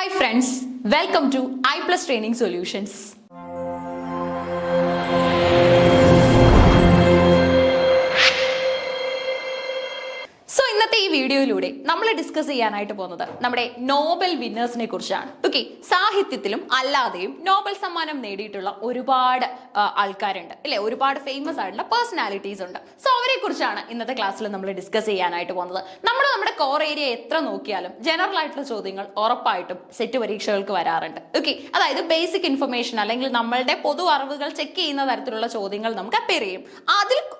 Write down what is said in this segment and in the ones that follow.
Hi friends, welcome to I+ Training Solutions. ഇന്നത്തെ ഈ വീഡിയോയിലൂടെ നമ്മൾ ഡിസ്കസ് ചെയ്യാനായിട്ട് പോകുന്നത് നമ്മുടെ നോബൽ വിന്നേഴ്സിനെ കുറിച്ചാണ്. ഓക്കെ, സാഹിത്യത്തിലും അല്ലാതെയും നോബൽ സമ്മാനം നേടിയിട്ടുള്ള ഒരുപാട് ആൾക്കാരുണ്ട് അല്ലെ, ഒരുപാട് ഫേമസ് ആയിട്ടുള്ള പേഴ്സണാലിറ്റീസ് ഉണ്ട്. സോ അവരെ കുറിച്ചാണ് ഇന്നത്തെ ക്ലാസ്സിൽ നമ്മൾ ഡിസ്കസ് ചെയ്യാനായിട്ട് പോകുന്നത്. നമ്മുടെ കോർ ഏരിയ എത്ര നോക്കിയാലും ജനറൽ ആയിട്ടുള്ള ചോദ്യങ്ങൾ ഉറപ്പായിട്ടും സെറ്റ് പരീക്ഷകൾക്ക് വരാറുണ്ട്. ഓക്കെ, അതായത് ബേസിക് ഇൻഫർമേഷൻ അല്ലെങ്കിൽ നമ്മളുടെ പൊതു അറിവുകൾ ചെക്ക് ചെയ്യുന്ന തരത്തിലുള്ള ചോദ്യങ്ങൾ നമുക്ക് അപ്പിയർ ചെയ്യും.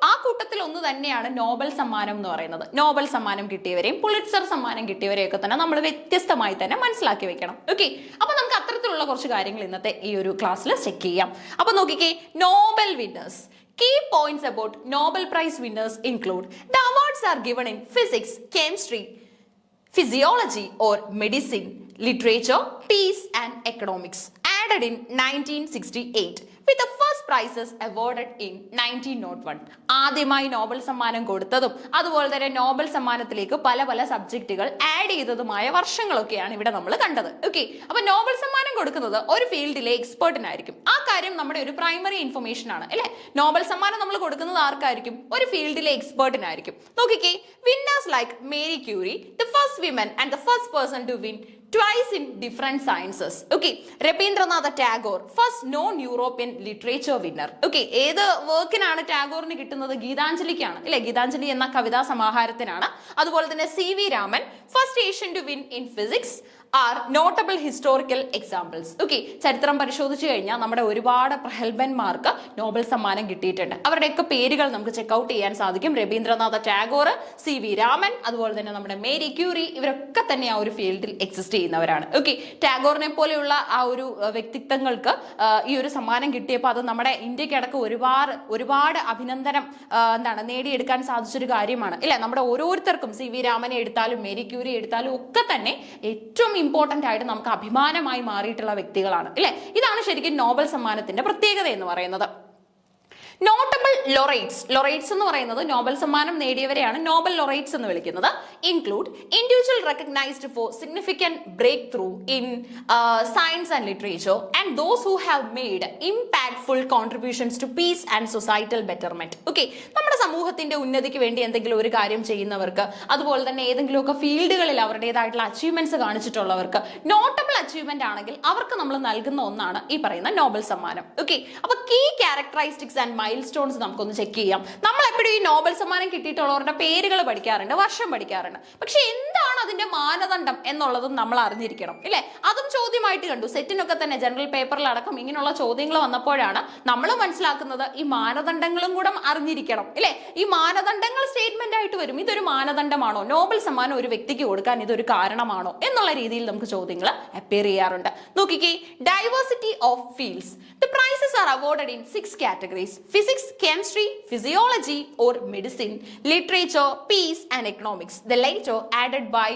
ആ കൂട്ടത്തിൽ ഒന്ന് തന്നെയാണ് നോബൽ സമ്മാനം എന്ന് പറയുന്നത്. നോബൽ സമ്മാനം കിട്ടിയവരെയും പുളിറ്റ്സർ സമ്മാനം കിട്ടിയവരെയൊക്കെ തന്നെ നമ്മൾ വ്യത്യസ്തമായി തന്നെ മനസ്സിലാക്കി വെക്കണം. ഓക്കെ, അപ്പൊ നമുക്ക് അത്തരത്തിലുള്ള കുറച്ച് കാര്യങ്ങൾ ഇന്നത്തെ ഈ ഒരു ക്ലാസ്സിൽ ചെക്ക് ചെയ്യാം. അപ്പൊ നോക്കിക്കേ, Nobel winners. Key points about Nobel Prize winners include the awards are given in physics, chemistry, physiology or medicine, literature, peace and economics. Added in 1968 with the first prizes awarded in 1901. ആദ്യമായി Nobel സമ്മാനം കൊടുത്തതും അതുപോലെ തന്നെ Nobel സമ്മാനത്തിലേക്ക് പല പല സബ്ജക്റ്റുകൾ add ചെയ്തതുമായ വർഷങ്ങളൊക്കെയാണ് ഇവിടെ നമ്മൾ കണ്ടത്. ഓക്കെ, അപ്പൊ നോബൽ സമ്മാനം കൊടുക്കുന്നത് ഒരു ഫീൽഡിലെ എക്സ്പേർട്ടിനായിരിക്കും. ആ കാര്യം നമ്മുടെ ഒരു പ്രൈമറി ഇൻഫർമേഷൻ ആണ് അല്ലെ. നോബൽ സമ്മാനം നമ്മൾ കൊടുക്കുന്നത് ആർക്കായിരിക്കും? ഒരു ഫീൽഡിലെ എക്സ്പേർട്ടിനായിരിക്കും. നോക്കിക്കേ, winners like Marie Curie, the first women and the first person to win twice in different sciences. Okay, Rabindranath Tagore, first non-European literature winner. Okay, ഏത് വർക്കിനാണ് ടാഗോറിന് കിട്ടുന്നത്? ഗീതാഞ്ജലിക്കാണ് അല്ലെ. ഗീതാഞ്ജലി എന്ന കവിതാ സമാഹാരത്തിനാണ്. അതുപോലെ തന്നെ CV Raman, first Asian to win in physics, are notable historical examples. Okay, ചരിത്രം പരിശോധിച്ചു കഴിഞ്ഞാൽ നമ്മുടെ ഒരുപാട് പ്രഗത്ഭന്മാർക്ക് നോബൽ സമ്മാനം കിട്ടിയിട്ടുണ്ട്. അവരുടെയൊക്കെ പേരുകൾ നമുക്ക് ചെക്ക്ഔട്ട് ചെയ്യാൻ സാധിക്കും. രവീന്ദ്രനാഥ ടാഗോർ, CV രാമൻ, അതുപോലെ തന്നെ നമ്മുടെ മേരി ക്യൂറി, ഇവരൊക്കെ തന്നെ ആ ഒരു ഫീൽഡിൽ എക്സിസ്റ്റ് ചെയ്യുന്നവരാണ്. ഓക്കെ, ടാഗോറിനെ പോലെയുള്ള ആ ഒരു വ്യക്തിത്വങ്ങൾക്ക് ഈ ഒരു സമ്മാനം കിട്ടിയപ്പോൾ അത് നമ്മുടെ ഇന്ത്യക്കടക്കം ഒരുപാട് അഭിനന്ദനം നേടിയെടുക്കാൻ സാധിച്ചൊരു കാര്യമാണ് ഇല്ല. നമ്മുടെ ഓരോരുത്തർക്കും CV രാമനെ എടുത്താലും മേരി ക്യൂറി എടുത്താലും ഒക്കെ തന്നെ ഏറ്റവും ഇമ്പോർട്ടന്റ് ആയിട്ട് നമുക്ക് അഭിമാനമായി മാറിയിട്ടുള്ള വ്യക്തികളാണ് അല്ലെ. ഇതാണ് ശരിക്കും നോബൽ സമ്മാനത്തിന്റെ പ്രത്യേകത എന്ന് പറയുന്നത്. നോട്ടബിൾ ലൊറേറ്റ്സ് എന്ന് പറയുന്നത് നോബൽ സമ്മാനം നേടിയവരെയാണ് നോബൽ ലൊറേറ്റ്സ് എന്ന് വിളിക്കുന്നത്. Include individual recognised for significant breakthrough in science and literature and those who have made impactful contributions to peace and societal betterment. Okay, നമ്മുടെ സമൂഹത്തിന്റെ ഉന്നതിക്ക് വേണ്ടി എന്തെങ്കിലും ഒരു കാര്യം ചെയ്യുന്നവർക്ക്, അതുപോലെ തന്നെ ഏതെങ്കിലുമൊക്കെ ഫീൽഡുകളിൽ അവരുടേതായിട്ടുള്ള അച്ചീവ്മെന്റ്സ് കാണിച്ചിട്ടുള്ളവർക്ക്, നോട്ടബിൾ അച്ചീവ്മെന്റ് ആണെങ്കിൽ അവർക്ക് നമ്മൾ നൽകുന്ന ഒന്നാണ് ഈ പറയുന്ന നോബൽ സമ്മാനം. ഓക്കെ, അപ്പൊ key characteristics and milestones നമുക്കൊന്ന് ചെക്ക് ചെയ്യാം. നമ്മൾ എപ്പോഴും ഈ നോബൽ സമ്മാനം കിട്ടിയിട്ടുള്ളവരുടെ പേരുകൾ പഠിക്കാറുണ്ട്, വർഷം പഠിക്കാറുണ്ട്. പക്ഷെ എന്താണ് അതിന്റെ മാനദണ്ഡം എന്നുള്ളതും നമ്മൾ അറിഞ്ഞിരിക്കണം ഇല്ലേ. അതും ചോദ്യമായിട്ട് കണ്ടു. സെറ്റിനൊക്കെ തന്നെ ജനറൽ പേപ്പറിലടക്കം ഇങ്ങനെയുള്ള ചോദ്യങ്ങൾ വന്നപ്പോഴാണ് നമ്മൾ മനസ്സിലാക്കുന്നത് ഈ മാനദണ്ഡങ്ങളും കൂടെ അറിഞ്ഞിരിക്കണം ഇല്ലേ. ഈ മാനദണ്ഡങ്ങൾ സ്റ്റേറ്റ്മെന്റ് ആയിട്ട് വരും. ഇതൊരു മാനദണ്ഡമാണോ, നോബൽ സമ്മാനം ഒരു വ്യക്തിക്ക് കൊടുക്കാൻ ഇതൊരു കാരണമാണോ എന്നുള്ള രീതിയിൽ നമുക്ക് ചോദ്യങ്ങൾ അപ്പിയർ ചെയ്യാറുണ്ട്. നോക്കിക്കേ, diversity of fields. The prizes are awarded in 6 categories: physics, chemistry, physiology or medicine, literature, peace and economics. The latter added by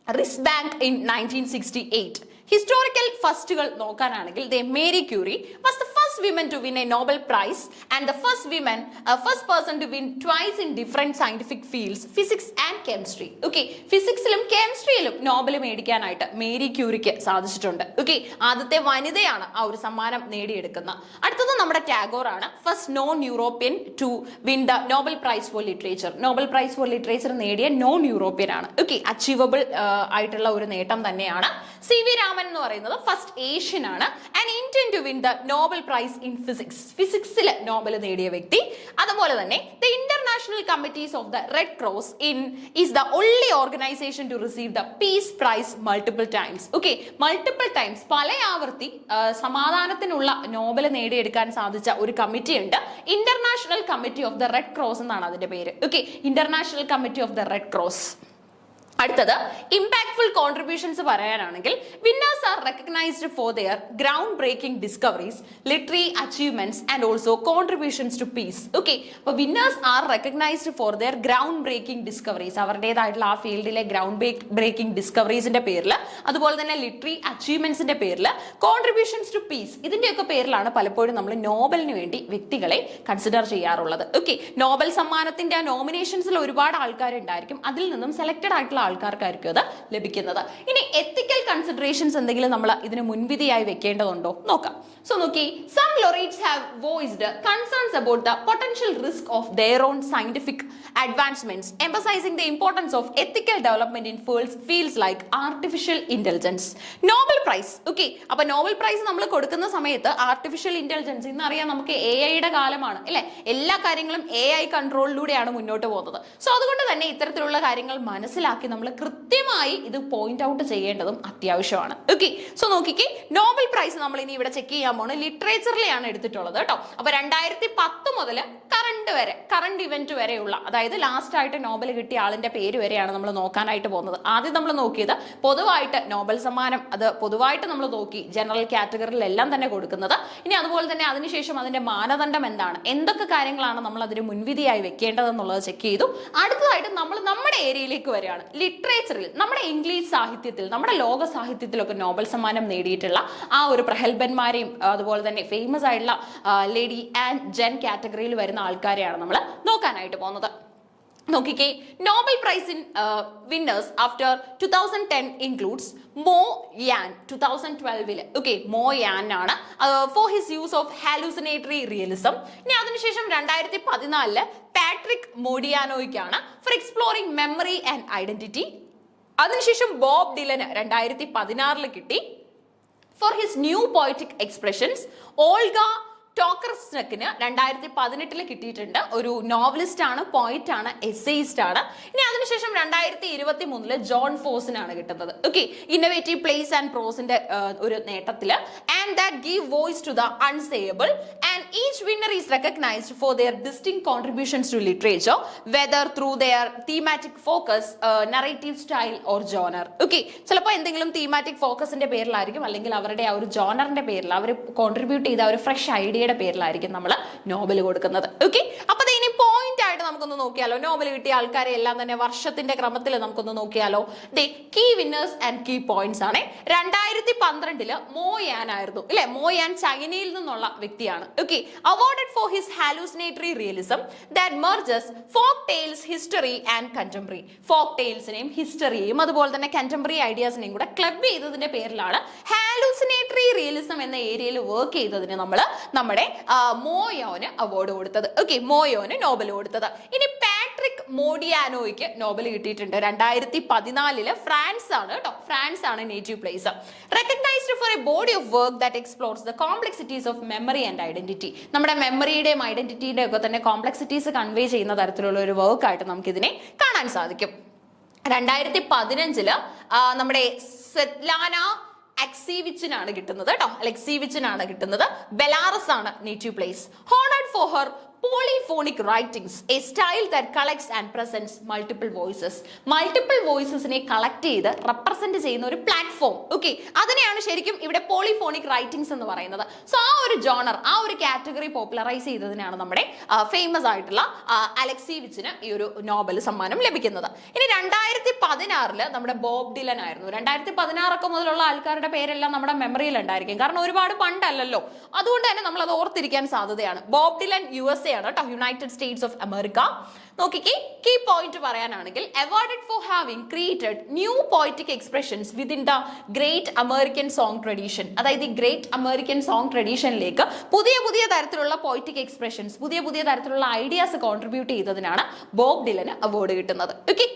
Risbank in 1968. Historical ഫസ്റ്റുകൾ നോക്കാനാണെങ്കിൽ Marie Curie was the first women to win a Nobel prize and the first person to win twice in different scientific fields, physics and chemistry. Okay, ഫിസിക്സിലും കെമിസ്ട്രിയിലും Nobel മേടിക്കാനായിട്ട് Marie ക്യൂറിക്ക് സാധിച്ചിട്ടുണ്ട്. Okay, ആദ്യത്തെ വനിതയാണ് ആ ഒരു സമ്മാനം നേടിയെടുക്കുന്ന. അടുത്തത് നമ്മുടെ ടാഗോർ ആണ്, first non European to win the Nobel prize for literature. Nobel prize for literature നേടിയ നോൺ യൂറോപ്യൻ ആണ്. ഓക്കെ, അച്ചീവബിൾ ആയിട്ടുള്ള ഒരു നേട്ടം തന്നെയാണ്. CV രാമൻ എന്ന് പറയുന്നത് ഫസ്റ്റ് ഏഷ്യൻ ആണ് and Indian to win the Nobel prize in physics. ഫിസിക്സിൽ നോബൽ നേടിയ വ്യക്തി. അതുപോലെ തന്നെ the international committees of the red cross is the only organisation to receive the peace prize multiple times. Okay, multiple times പല ആവർത്തി സമാധാനത്തിനുള്ള Nobel നേടിയെടുക്കാൻ സാധിച്ച ഒരു കമ്മിറ്റി ഉണ്ട്. International committee of the red cross എന്നാണ് അതിന്റെ പേര്. Okay, international committee of the red cross. അടുത്തത് ഇമ്പാക്ട്ഫുൾ കോൺട്രിബ്യൂഷൻസ് പറയാനാണെങ്കിൽ winners are recognised for their ground breaking discoveries, literary achievements and also contributions to peace. Okay, അപ്പോൾ winners are recognised for their ground breaking discoveries, അവരുടേതായിട്ടുള്ള ആ ഫീൽഡിലെ ground breaking ഡിസ്കവറീസിന്റെ പേരിൽ, അതുപോലെ തന്നെ literary അച്ചീവ്മെന്റ്സിന്റെ പേരിൽ, കോൺട്രിബ്യൂഷൻസ് ടു പീസ്, ഇതിന്റെയൊക്കെ പേരിലാണ് പലപ്പോഴും നമ്മൾ നോബലിന് വേണ്ടി വ്യക്തികളെ കൺസിഡർ ചെയ്യാറുള്ളത്. ഓക്കെ, നോബൽ സമ്മാനത്തിന്റെ ആ നോമിനേഷൻസിൽ ഒരുപാട് ആൾക്കാരുണ്ടായിരിക്കും. അതിൽ നിന്നും സെലക്ടഡ് ആയിട്ടുള്ള ആൾക്കാർക്കായിരിക്കും അത് ലഭിക്കുന്നത്. ഇനി എത്തിക്കൽ കൺസിഡറേഷൻസ് എന്തെങ്കിലും നമ്മൾ ഇതിന് മുൻവിധിയായി വെക്കേണ്ടതുണ്ടോ നോക്കാം. സോ നോക്കി, some laureates have voiced concerns about the potential risk of their own scientific advancements, emphasizing the importance of ethical development in fields like artificial intelligence. Nobel prize, okay, അപ്പൊ നോബൽ പ്രൈസ് നമ്മൾ കൊടുക്കുന്ന സമയത്ത് artificial intelligence, ഇന്നറിയാം നമുക്ക് AI കാലമാണ് അല്ലെ, എല്ലാ കാര്യങ്ങളും AI കൺട്രോളിലൂടെയാണ് മുന്നോട്ട് പോകുന്നത്. സോ അതുകൊണ്ട് തന്നെ ഇത്തരത്തിലുള്ള കാര്യങ്ങൾ മനസ്സിലാക്കി നമ്മൾ കൃത്യമായി ഇത് പോയിന്റ് ഔട്ട് ചെയ്യേണ്ടതും അത്യാവശ്യമാണ്. ഓക്കെ, സോ നോക്കിക്കേ, നോബൽ പ്രൈസ് നമ്മൾ ഇനി ഇവിടെ ചെക്ക് ചെയ്യാൻ പോണ് ലിറ്ററേച്ചറിലെയാണ് എടുത്തിട്ടുള്ളത് കേട്ടോ. അപ്പൊ 2010 മുതൽ കറണ്ട് ഇവന്റ് വരെയുള്ള, അതായത് ലാസ്റ്റ് ആയിട്ട് നോബൽ കിട്ടിയ ആളിന്റെ പേര് വരെയാണ് നമ്മൾ നോക്കാനായിട്ട് പോകുന്നത്. ആദ്യം നമ്മൾ നോക്കിയത് പൊതുവായിട്ട് നോബൽ സമ്മാനം, അത് പൊതുവായിട്ട് നമ്മൾ നോക്കി, ജനറൽ കാറ്റഗറിയിലെല്ലാം തന്നെ കൊടുക്കുന്നത്. ഇനി അതുപോലെ തന്നെ അതിനുശേഷം അതിന്റെ മാനദണ്ഡം എന്താണ്, എന്തൊക്കെ കാര്യങ്ങളാണ് നമ്മൾ അതിന് മുൻവിധിയായി വെക്കേണ്ടതെന്നുള്ളത് ചെക്ക് ചെയ്തു. അടുത്തതായിട്ട് നമ്മൾ നമ്മുടെ ഏരിയയിലേക്ക് വരികയാണ്. ലിറ്ററേച്ചറിൽ, നമ്മുടെ ഇംഗ്ലീഷ് സാഹിത്യത്തിൽ, നമ്മുടെ ലോക സാഹിത്യത്തിലൊക്കെ നോബൽ സമ്മാനം നേടിയിട്ടുള്ള ആ ഒരു പ്രഗത്ഭന്മാരെയും അതുപോലെ തന്നെ ഫേമസ് ആയിട്ടുള്ള ലേഡി ആൻഡ് ജെൻ കാറ്റഗറിയിൽ വരുന്ന ആൾക്കാരെയാണ് നമ്മൾ നോക്കാനായിട്ട് പോകുന്നത്. നോക്കിക്കേ, Nobel prize in winners after 2010 includes Mo Yan. 2012 okay, Mo Yan ആണ് for his use of hallucinatory realism. ഇനി അതിനുശേഷം 2014 പാട്രിക് മോഡിയാനോയ്ക്കാണ് for exploring memory and identity. അതിനുശേഷം ബോബ് ഡിലന് 2016 കിട്ടി for his new poetic expressions. Olga ടോക്കർസ്നക്കിന് 2018 കിട്ടിയിട്ടുണ്ട്. ഒരു നോവലിസ്റ്റ് ആണ്, പോയിറ്റ് ആണ്, എസ്സേയിസ്റ്റ് ആണ്. ഇനി അതിനുശേഷം 2023 ജോൺ ഫോസിനാണ് കിട്ടുന്നത്. ഓക്കെ, ഇന്നോവേറ്റീവ് പ്ലേസ് ആൻഡ് പ്രോസിന്റെ ഒരു നേട്ടത്തില് and that give voice to the unsayable and each winner is recognised for their distinct contributions to literature whether through their thematic focus, narrative style or genre. Okay, ചിലപ്പോൾ എന്തെങ്കിലും thematic ഫോക്കസിന്റെ പേരിലായിരിക്കും, അല്ലെങ്കിൽ അവരുടെ ആ ഒരു ജോണറിന്റെ പേരിൽ അവർ കോൺട്രിബ്യൂട്ട് ചെയ്ത ഒരു ഫ്രഷ് ഐഡിയ പേരിലായിരിക്കും നമ്മൾ നോബൽ കൊടുക്കുന്നത്. ഓക്കെ, അപ്പൊ ഇനി പോയിന്റ് ആയിട്ട് നമുക്കൊന്ന് നോക്കിയാലോ, നോബൽ കിട്ടിയ ആൾക്കാരെ എല്ലാം തന്നെ വർഷത്തിന്റെ ക്രമത്തിൽ നമുക്കൊന്ന് നോക്കിയാലോ. Key winners and key points ആണ്. 2012 മോ യാൻ ആയിരുന്നു അല്ലെ, മോ യാൻ ചൈനയിൽ നിന്നുള്ള വ്യക്തിയാണ്. Okay, awarded for his hallucinatory realism that merges folk tales, history and contemporary. folk talesനെയും ഹിസ്റ്ററിയെയും അതുപോലെ തന്നെ കണ്ടംപററി ഐഡിയാസിനെയും കൂടെ ക്ലബ് ചെയ്തതിന്റെ പേരിലാണ് ഹാലൂസിനേറ്ററി റിയലിസം എന്ന ഏരിയയിൽ വർക്ക് ചെയ്തതിന് നമ്മൾ നമ്മുടെ മോയോന് അവാർഡ് കൊടുത്തത്. ഓക്കെ, മോയോന് നോബൽ കൊടുത്തത്. ഇനി പാട്രിക് മോഡിയാനോയ്ക്ക് നോബൽ കിട്ടിയിട്ടുണ്ട് 2014. ഫ്രാൻസ് ആണ് കേട്ടോ, ഫ്രാൻസ് ആണ് native place. Recognised for a body of work that explores the complexities of memory and identity. നമ്മുടെ മെമ്മറിയുടെയും ഐഡന്റിറ്റിയുടെയും ഒക്കെ തന്നെ കോംപ്ലക്സിറ്റീസ് കൺവേ ചെയ്യുന്ന തരത്തിലുള്ള ഒരു വർക്കായിട്ട് നമുക്കിതിനെ കാണാൻ സാധിക്കും. 2015 നമ്മുടെ സ്വെറ്റ്ലാന അലക്സീവിച്ചിനാണ് കിട്ടുന്നത് കേട്ടോ, അലക്സീവിച്ചിനാണ് കിട്ടുന്നത്. ബെലാറസ് ആണ് native place. Honoured for her polyphonic writings, a style that collects and presents multiple voices. multiple voicesനെ കളക്ട് ചെയ്ത് റെപ്രസെന്റ് ചെയ്യുന്ന ഒരു പ്ലാറ്റ്ഫോം. ഓക്കെ, അതിനെയാണ് ശരിക്കും ഇവിടെ പോളിഫോണിക് റൈറ്റിംഗ്സ് എന്ന് പറയുന്നത്. സോ ആ ഒരു ജോണർ, ആ ഒരു കാറ്റഗറി പോപ്പുലറൈസ് ചെയ്തതിനാണ് നമ്മുടെ ഫേമസ് ആയിട്ടുള്ള അലക്സീവിച്ചിന് ഈ ഒരു നോബൽ സമ്മാനം ലഭിക്കുന്നത്. ഇനി 2016 നമ്മുടെ ബോബ് ഡിലൻ ആയിരുന്നു. 2016 മുതലുള്ള ആൾക്കാരുടെ പേരെല്ലാം നമ്മുടെ മെമ്മറിയിൽ ഉണ്ടായിരിക്കും, കാരണം ഒരുപാട് പണ്ടല്ലല്ലോ, അതുകൊണ്ട് തന്നെ നമ്മൾ അത് ഓർത്തിരിക്കാൻ സാധ്യതയാണ്. ബോബ് ഡിലൻ USA ആണ് കേട്ടോ, യുണൈറ്റഡ് സ്റ്റേറ്റ്സ് ഓഫ് അമേരിക്ക. നോക്കിക്കേ, കീ പോയിന്റ് പറയാനാണെങ്കിൽ awarded for having created new poetic expressions within the great American song tradition. അതായത് ഈ ഗ്രേറ്റ് അമേരിക്കൻ സോങ് ട്രഡീഷനിലേക്ക് പുതിയ പുതിയ തരത്തിലുള്ള പോയിറ്റിക് എക്സ്പ്രഷൻസ്, പുതിയ പുതിയ തരത്തിലുള്ള ഐഡിയാസ് കോൺട്രിബ്യൂട്ട് ചെയ്തതിനാണ് ബോബ് ഡിലന് അവാർഡ് കിട്ടുന്നത്. ഓക്കെ,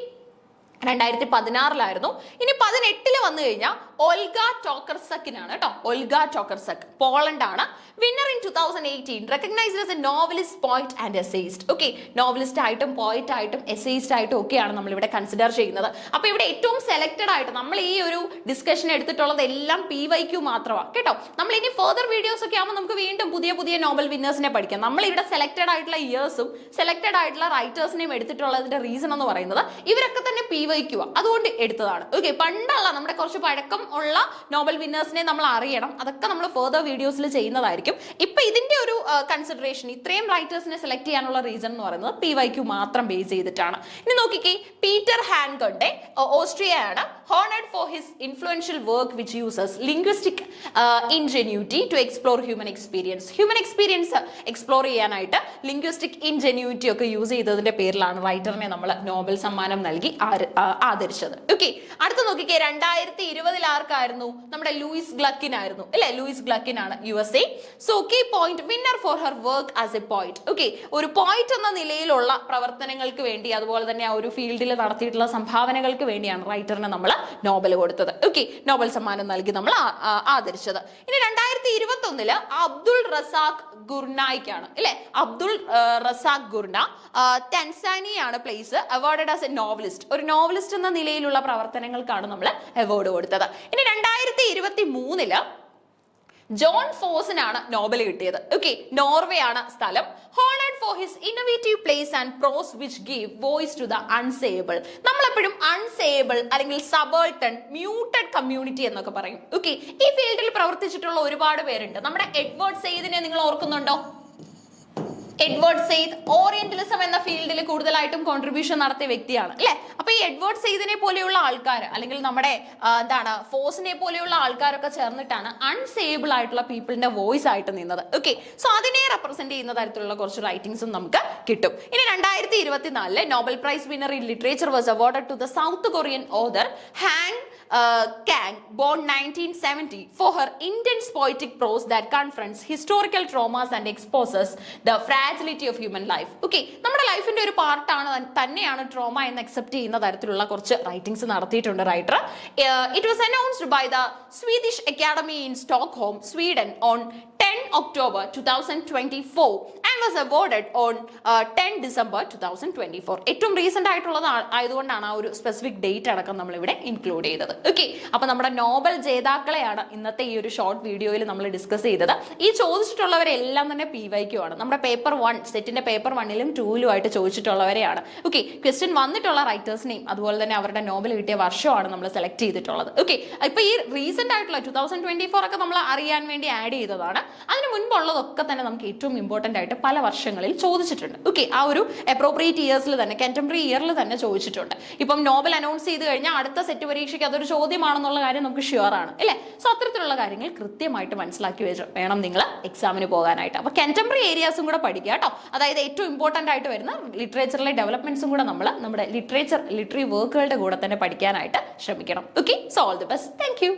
2016 ഇനി 2018 വന്നു കഴിഞ്ഞാൽ ഒൽഗ ടോക്കർസക്കിനാണ് കേട്ടോ, ഒൽഗ ടോക്കർസക്ക്, പോളണ്ട് ആണ്. Winner in 2018, recognised as a novelist, പോയിറ്റ് ആൻഡ് എസ്സേയിസ്റ്റ്. ഓക്കെ, നോവലിസ്റ്റ് ആയിട്ടും പോയിറ്റ് ആയിട്ടും എസ്സേയിസ്റ്റ് ആയിട്ടും ഒക്കെയാണ് നമ്മൾ ഇവിടെ കൺസിഡർ ചെയ്യുന്നത്. അപ്പൊ ഇവിടെ ഏറ്റവും സെലക്ടഡ് ആയിട്ട് നമ്മൾ ഈ ഒരു ഡിസ്കഷൻ എടുത്തിട്ടുള്ളത് എല്ലാം PYQ മാത്രമാണ് കേട്ടോ. നമ്മൾ ഇനി ഫർദർ വീഡിയോസ് ഒക്കെ ആകുമ്പോൾ നമുക്ക് വീണ്ടും പുതിയ പുതിയ നോബൽ വിന്നേഴ്സിനെ പഠിക്കാം. നമ്മൾ ഇവിടെ സെലക്ടഡ് ആയിട്ടുള്ള ഇയേഴ്സും സെലക്ടഡ് ആയിട്ടുള്ള റൈറ്റേഴ്സിനെയും എടുത്തിട്ടുള്ളതിന്റെ റീസൺ എന്ന് പറയുന്നത് ഇവരൊക്കെ തന്നെ PYQ അതുകൊണ്ട് എടുത്തതാണ്. ഓക്കെ, പണ്ടുള്ള നമ്മുടെ കുറച്ച് പഴക്കം ഉള്ള നോബൽ വിന്നേഴ്സിനെ നമ്മൾ അറിയണം. അതൊക്കെ നമ്മൾ ഫർദർ വീഡിയോസിൽ ചെയ്യുന്നതായിരിക്കും. ഇപ്പൊ ഇതിന്റെ ഒരു കൺസിഡറേഷൻ, ഇത്രയും റൈറ്റേഴ്സിനെ സെലക്ട് ചെയ്യാനുള്ള റീസൺ എന്ന് പറയുന്നത് PYQ മാത്രം ബേസ് ചെയ്തിട്ടാണ്. ഇനി നോക്കിക്കേ, Peter ഹാൻകോന്റെ ഓസ്ട്രിയയാണ്, honored for his influential work which uses linguistic ingenuity to explore human experience. Human experience explore ചെയ്യാനായിട്ട് ലിംഗ്വിസ്റ്റിക് ഇൻജെന്യൂറ്റി ഒക്കെ യൂസ് ചെയ്തതിന്റെ പേരിലാണ് റൈറ്ററിനെ നമ്മൾ നോബൽ സമ്മാനം നൽകി ആദരിച്ചത്. ഓക്കെ, അടുത്ത നോക്കിക്കേ, 2020 ആർക്കായിരുന്നു? നമ്മുടെ ലൂയിസ് ഗ്ലക്കിൻ ആയിരുന്നു അല്ലെ? ലൂയിസ് ഗ്ലക്കിൻ ആണ് USA സോക്കി point winner for her work as a point. Okay, ഒരു പോയിന്റ് എന്ന നിലയിലുള്ള പ്രവർത്തനങ്ങൾക്ക് വേണ്ടി, അതുപോലെ തന്നെ ആ ഒരു ഫീൽഡിൽ നടത്തിയിട്ടുള്ള സംഭാവനകൾക്ക് വേണ്ടിയാണ് റൈറ്ററിന് നമ്മൾ നോബൽ കൊടുത്തത്. ഓക്കെ, നോബൽ സമ്മാനം നൽകി നമ്മൾ ആദരിച്ചത്. ഇനി 2021 അബ്ദുൾ റസാഖ് ഗുർനായ്ക്കാണ് അല്ലെ? അബ്ദുൾ റസാഖ് ഗുർന, ടാൻസാനിയാണ് place, awarded as a novelist. ഒരു നോവലിസ്റ്റ് എന്ന നിലയിലുള്ള പ്രവർത്തനങ്ങൾക്കാണ് നമ്മൾ അവാർഡ് കൊടുത്തത്. ഇനി 2023 ജോൺ ഫോസിനാണ് നോബൽ കിട്ടിയത്. ഓക്കെ, നോർവേ ആണ് സ്ഥലം. honored for his innovative plays and prose which give voice to the unsayable. നമ്മളെപ്പോഴും അൺസേബിൾ അല്ലെങ്കിൽ സബേൾട്ടൺ, മ്യൂട്ടഡ് കമ്മ്യൂണിറ്റി എന്നൊക്കെ പറയും. ഓക്കെ, ഈ ഫീൽഡിൽ പ്രവർത്തിച്ചിട്ടുള്ള ഒരുപാട് പേരുണ്ട്. നമ്മുടെ എഡ്വേർഡ് സെയ്ദിനെ നിങ്ങൾ ഓർക്കുന്നുണ്ടോ? എഡ്വേർഡ് സെയ്ദ് ഓറിയന്റലിസം എന്ന ഫീൽഡിൽ കൂടുതലായിട്ടും കോൺട്രിബ്യൂഷൻ നടത്തിയ വ്യക്തിയാണ് അല്ലെ? അപ്പൊ ഈ എഡ്വേർഡ് സെയ്ദിനെ പോലെയുള്ള ആൾക്കാർ, അല്ലെങ്കിൽ നമ്മുടെ ഫോസിനെ പോലെയുള്ള ആൾക്കാരൊക്കെ ചേർന്നിട്ടാണ് അൺസേബിൾ ആയിട്ടുള്ള പീപ്പിളിന്റെ വോയിസ് ആയിട്ട് നിന്നത്. ഓക്കെ, സോ അതിനെ റെപ്രസെന്റ് ചെയ്യുന്ന തരത്തിലുള്ള കുറച്ച് റൈറ്റിംഗ്സും നമുക്ക് കിട്ടും. ഇനി 2024 Nobel prize winner in literature was awarded to the South Korean author Han Kang, born 1970, for her intense poetic prose that confronts historical traumas and exposes the fragility of human life. Okay, നമ്മുടെ ലൈഫിന്റെ ഒരു പാർട്ടാണ് തന്നെയാണ് trauma എന്ന് accept ചെയ്യുന്ന തരത്തിലുള്ള കുറച്ച് writings നടത്തിയിട്ടുണ്ട് writer. It was announced by the Swedish Academy in Stockholm, Sweden on 10 October 2024 and was awarded on 10 December 2024. ഏറ്റവും റീസെന്റ് ആയിട്ടുള്ളത് ആയതുകൊണ്ടാണ് ആ ഒരു സ്പെസിഫിക് ഡേറ്റ് അടക്കം നമ്മൾ ഇവിടെ ഇൻക്ലൂഡ് ചെയ്തത്. ഓക്കെ, അപ്പൊ നമ്മുടെ നോബൽ ജേതാക്കളെയാണ് ഇന്നത്തെ ഈ ഒരു ഷോർട്ട് വീഡിയോയിൽ നമ്മൾ ഡിസ്കസ് ചെയ്തത്. ഈ ചോദിച്ചിട്ടുള്ളവരെല്ലാം തന്നെ PYQ ആണ്. നമ്മുടെ പേപ്പർ 1 സെറ്റിന്റെ പേപ്പർ 1ലും 2ലും ആയിട്ട് ചോദിച്ചിട്ടുള്ളവരെയാണ്. ഓക്കെ, ക്വസ്റ്റ്യൻ വന്നിട്ടുള്ള റൈറ്റേഴ്സിനെയും അതുപോലെ തന്നെ അവരുടെ നോബൽ കിട്ടിയ വർഷമാണ് നമ്മൾ സെലക്ട് ചെയ്തിട്ടുള്ളത്. ഓക്കെ, ഇപ്പൊ ഈ റീസെന്റ് ആയിട്ടുള്ള 2024 ഒക്കെ നമ്മൾ അറിയാൻ വേണ്ടി ആഡ് ചെയ്തതാണ്. അതിന് മുൻപുള്ളതൊക്കെ തന്നെ നമുക്ക് ഏറ്റവും ഇമ്പോർട്ടന്റ് ആയിട്ട് പല വർഷങ്ങളിൽ ചോദിച്ചിട്ടുണ്ട്. ഓക്കെ, ആ ഒരു അപ്രോപ്രിയേറ്റ് ഇയേഴ്സിൽ തന്നെ, കണ്ടംപററി ഇയറിൽ തന്നെ ചോദിച്ചിട്ടുണ്ട്. ഇപ്പം നോബൽ അനൗൺസ് ചെയ്ത് കഴിഞ്ഞാൽ അടുത്ത സെറ്റ് പരീക്ഷയ്ക്ക് അതൊരു ചോദ്യമാണെന്നുള്ള കാര്യം നമുക്ക് ഷുവർ ആണ് അല്ലേ? സോ അത്തരത്തിലുള്ള കാര്യങ്ങൾ കൃത്യമായിട്ട് മനസ്സിലാക്കി വേണം നിങ്ങൾ എക്സാമിന് പോകാനായിട്ട്. അപ്പൊ കണ്ടംപററി ഏരിയാസും കൂടെ പഠിക്കുക കേട്ടോ. അതായത് ഏറ്റവും ഇമ്പോർട്ടന്റ് ആയിട്ട് വരുന്ന ലിറ്ററേച്ചറിലെ ഡെവലപ്മെന്റ്സും കൂടെ നമ്മൾ നമ്മുടെ ലിറ്റററി വർക്കുകളുടെ കൂടെ തന്നെ പഠിക്കാനായിട്ട് ശ്രമിക്കണം. Okay, so all the best. Thank you.